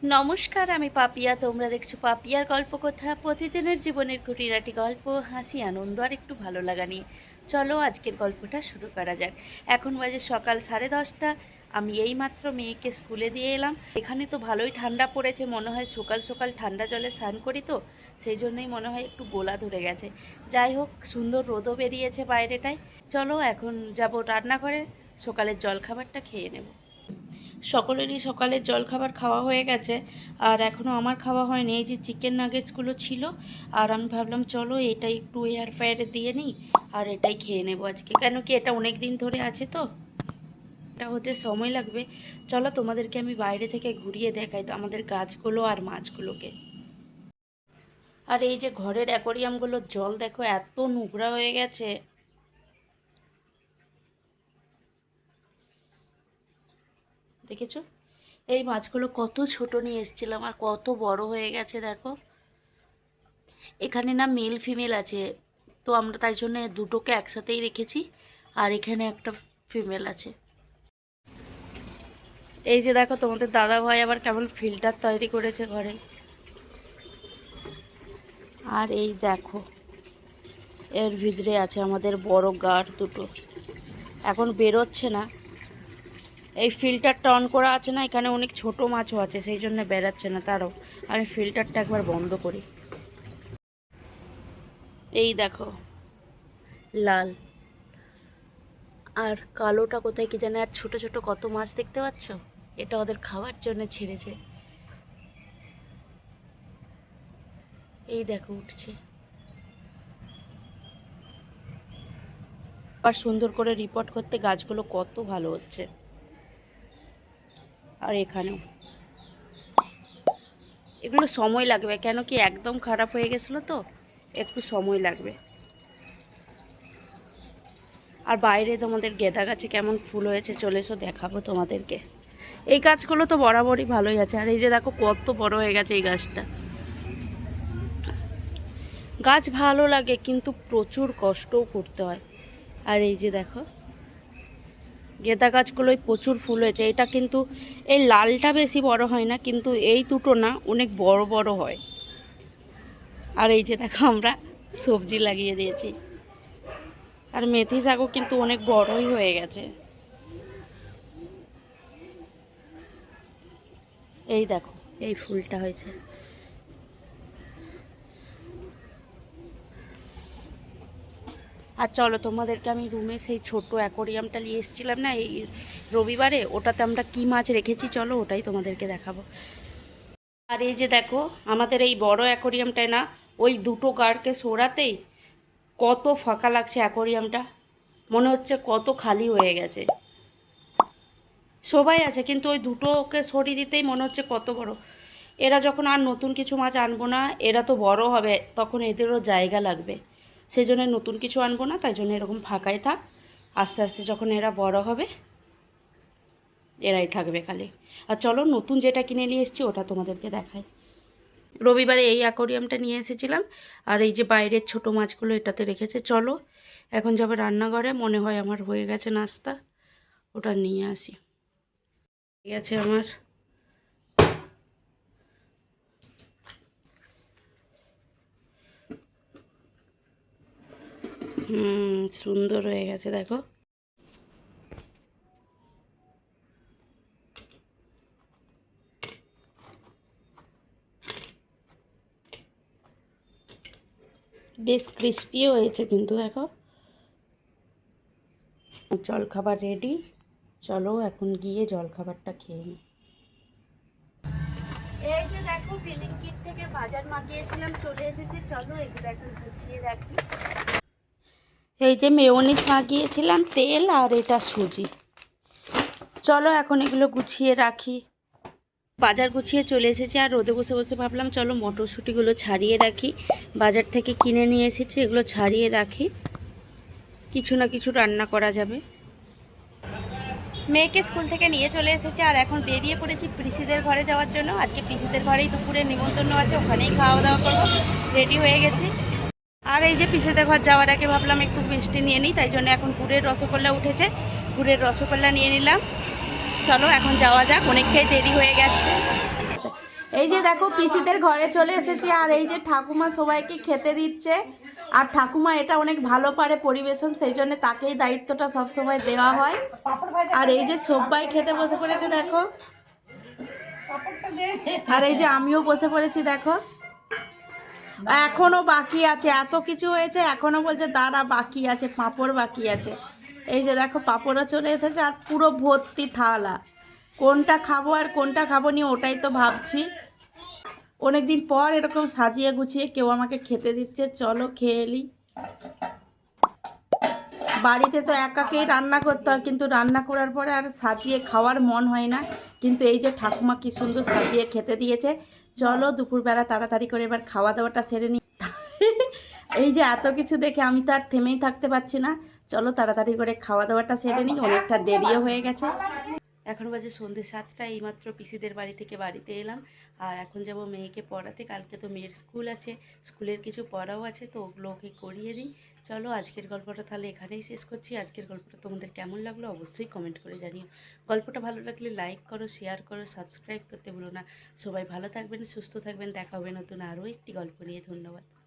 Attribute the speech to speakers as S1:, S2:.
S1: নমস্কার, আমি পাপিয়া। তোমরা দেখছো পাপিয়ার গল্পকথা। প্রতিদিনের জীবনের খুঁটিনাটি গল্প, হাসি, আনন্দ আর একটু ভালো লাগা নিয়ে চলো আজকের গল্পটা শুরু করা যাক। এখন বাজে সকাল 10:30। আমি এইমাত্র মেয়েকে স্কুলে দিয়ে এলাম। এখানে তো ভালোই ঠান্ডা পড়েছে, মনে হয় সকাল সকাল ঠান্ডা জলে স্নান করি তো সেই জন্যই মনে হয় একটু গোলা ধরে গেছে। যাই হোক, সুন্দর রোদও বেরিয়েছে বাইরেটায়। চলো এখন যাব রান্নাঘরে, সকালের জলখাবারটা খেয়ে নেব। সকলেরই সকালের জলখাবার খাওয়া হয়ে গেছে, আর এখনও আমার খাওয়া হয়নি। এই যে চিকেন নাগেটসগুলো ছিল, আর আমি ভাবলাম চলো এটাই একটু এয়ার ফ্রায়ারে দিয়ে নিই আর এটাই খেয়ে নেবো আজকে, কেন কি এটা অনেক দিন ধরে আছে তো এটা হতে সময় লাগবে। চলো তোমাদেরকে আমি বাইরে থেকে ঘুরিয়ে দেখাই তো আমাদের গাছগুলো আর মাছগুলোকে। আর এই যে ঘরের অ্যাকোরিয়ামগুলোর জল দেখো এত নোংরা হয়ে গেছে। দেখেছো এই মাছগুলো কত ছোট নিয়ে এসেছিলাম আর কত বড় হয়ে গেছে দেখো। এখানে না মেল ফিমেল আছে, তো আমরা তাই জন্য দুটোকে একসাথেই রেখেছি, আর এখানে একটা ফিমেল আছে। এই যে দেখো তোমাদের দাদা ভাই আবার কেমন ফিল্টার তৈরি করেছে ঘরে। আর এই দেখো এর ভিতরে আছে আমাদের বড় গাড় দুটো, এখন বেরোচ্ছে না। এই ফিল্টারটা অন করা আছে না, এখানে অনেক ছোট মাছও আছে সেই জন্য বেরাচ্ছে না। তারও আমি ফিল্টারটা একবার বন্ধ করি। এই দেখো লাল আর কালোটা কোথায় কি জানে, আর ছোট ছোট কত মাছ দেখতে পাচ্ছ, এটা ওদের খাওয়ার জন্য ছেড়েছে। এই দেখো উঠছে। আর সুন্দর করে রিপোর্ট করতে গাছগুলো কত ভালো হচ্ছে। আর এখানেও এগুলো সময় লাগবে, কেন কি একদম খারাপ হয়ে গেছিলো তো, একটু সময় লাগবে। আর বাইরে তোমাদের গেঁদা গাছে কেমন ফুল হয়েছে, চলে এসো দেখাবো তোমাদেরকে। এই গাছগুলো তো বরাবরই ভালোই আছে। আর এই যে দেখো কত বড় হয়ে গেছে এই গাছটা। গাছ ভালো লাগে কিন্তু প্রচুর কষ্টও করতে হয়। আর এই যে দেখো গেঁদা গাছগুলোই প্রচুর ফুল হয়েছে। এটা কিন্তু এই লালটা বেশি বড় হয় না, কিন্তু এই দুটো না অনেক বড় বড় হয়। আর এই যে দেখো আমরা সবজি লাগিয়ে দিয়েছি, আর মেথি শাকও কিন্তু অনেক বড়ই হয়ে গেছে। এই দেখো এই ফুলটা হয়েছে। আর চলো তোমাদেরকে আমি রুমে সেই ছোট অ্যাকোরিয়ামটা নিয়ে এসেছিলাম না এই রবিবারে, ওটাতে আমরা কি মাছ রেখেছি চলো ওটাই তোমাদেরকে দেখাবো। আর এই যে দেখো আমাদের এই বড় অ্যাকোরিয়ামটায় না ওই দুটো গার্ডকে সরাতেই কত ফাঁকা লাগছে অ্যাকোরিয়ামটা, মনে হচ্ছে কত খালি হয়ে গেছে। সবাই আছে কিন্তু ওই দুটোকে সরিয়ে দিতেই মনে হচ্ছে কত বড়। এরা যখন আর নতুন কিছু মাছ আনবো না, এরা তো বড় হবে, তখন এদেরও জায়গা লাগবে, সেই জন্য নতুন কিছু আনবো না, তাই জন্য এরকম ফাঁকাই থাক। আস্তে আস্তে যখন এরা বড় হবে এরাই থাকবে খালি। আর চলো নতুন যেটা কিনে নিয়ে এসেছি ওটা তোমাদেরকে দেখাই। রবিবারে এই অ্যাকোরিয়ামটা নিয়ে এসেছিলাম, আর এই যে বাইরের ছোট মাছগুলো এটাতে রেখেছে। চলো এখন যাবে রান্নাঘরে, মনে হয় আমার হয়ে গেছে নাস্তা, ওটা নিয়ে আসি। ঠিক আছে আমার সুন্দর হয়ে গেছে দেখো। বেশ ক্রিস্পিও হয়েছে কিন্তু দেখো। জলখাবার রেডি, চলো এখন গিয়ে জলখাবারটা খেয়ে নিই। এই যে দেখো বিলিংকিট থেকে বাজার মাগিয়েছিলাম, চলে এসেছে। চলো এগুলো এখন গুছিয়ে রাখি। এই যে মেয়োনিজ মাগিয়েছিলাম, তেল, আর এটা সুজি। চলো এখন এগুলো গুছিয়ে রাখি। বাজার গুছিয়ে চলে এসেছি, আর রোদে বসে বসে ভাবলাম চলো মটরশুঁটিগুলো ছাড়িয়ে রাখি। বাজার থেকে কিনে নিয়ে এসেছি, এগুলো ছাড়িয়ে রাখি, কিছু না কিছু রান্না করা যাবে। মেয়েকে স্কুল থেকে নিয়ে চলে এসেছে, আর এখন বেরিয়ে পড়েছি পিসিদের ঘরে যাওয়ার জন্য। আজকে পিসিদের ঘরেই দুপুরে নিমন্ত্রণ আছে, ওখানেই খাওয়া দাওয়া করবো। রেডি হয়ে গেছি। আর এই যে পিসিদের ঘর যাওয়ার আগে ভাবলাম একটু মিষ্টি নিয়ে নিই, তাই জন্য এখন গুড়ের রসগোল্লা উঠেছে, গুড়ের রসগোল্লা নিয়ে নিলাম। চলো এখন যাওয়া যাক, অনেকটাই দেরি হয়ে গেছে। এই যে দেখো পিসিদের ঘরে চলে এসেছি, আর এই যে ঠাকুমা সবাইকে খেতে দিচ্ছে। আর ঠাকুমা এটা অনেক ভালো পারে পরিবেশন, সেই জন্য তাকেই দায়িত্বটা সবসময় দেওয়া হয়। আর এই যে সবাই খেতে বসে পড়েছে দেখো, আর এই যে আমিও বসে পড়েছি দেখো। এখনো বাকি আছে, এত কিছু হয়েছে এখনো বলছে দাঁড়া বাকি আছে, পাঁপড় বাকি আছে। এই যে দেখো পাঁপড়ও চলে এসেছে, আর পুরো ভর্তি থালা। কোনটা খাবো আর কোনটা খাবো নিয়ে ওটাই তো ভাবছি। অনেকদিন পর এরকম সাজিয়ে গুছিয়ে কেউ আমাকে খেতে দিচ্ছে, চলো খেয়ে এলি। বাড়িতে তো একাকেই রান্না করতে হয়, কিন্তু রান্না করার পরে আর সাজিয়ে খাওয়ার মন হয় না। কিন্তু এই যে ঠাকুমা কি সুন্দর সাজিয়ে খেতে দিয়েছে। চলো দুপুরবেলা তাড়াতাড়ি করে এবার খাওয়া দাওয়াটা সেরে নিই। এই যে এত কিছু দেখে আমি তো আর থেমেই থাকতে পারছি না। চলো তাড়াতাড়ি করে খাওয়া দাওয়াটা সেরে নিই, অনেকটা দেরিও হয়ে গেছে। এখন বাজে সন্ধ্যে 7টা, এইমাত্র পিসিদের বাড়ি থেকে বাড়িতে এলাম। আর এখন যাব মেয়েকে পড়াতে, কালকে তো মেয়ের স্কুল আছে, স্কুলের কিছু পড়াও আছে, তো ওগুলো ওকে করিয়ে দিই। চলো আজকের গল্পটা তাহলে এখানেই শেষ করছি। আজকের গল্পটা তোমাদের কেমন লাগলো অবশ্যই কমেন্ট করে জানিও। গল্পটা ভালো লাগলে লাইক করো, শেয়ার করো, সাবস্ক্রাইব করতে ভুলো না। সবাই ভালো থাকবেন, সুস্থ থাকবেন, দেখা হবে নতুন আরও একটি গল্প নিয়ে। ধন্যবাদ।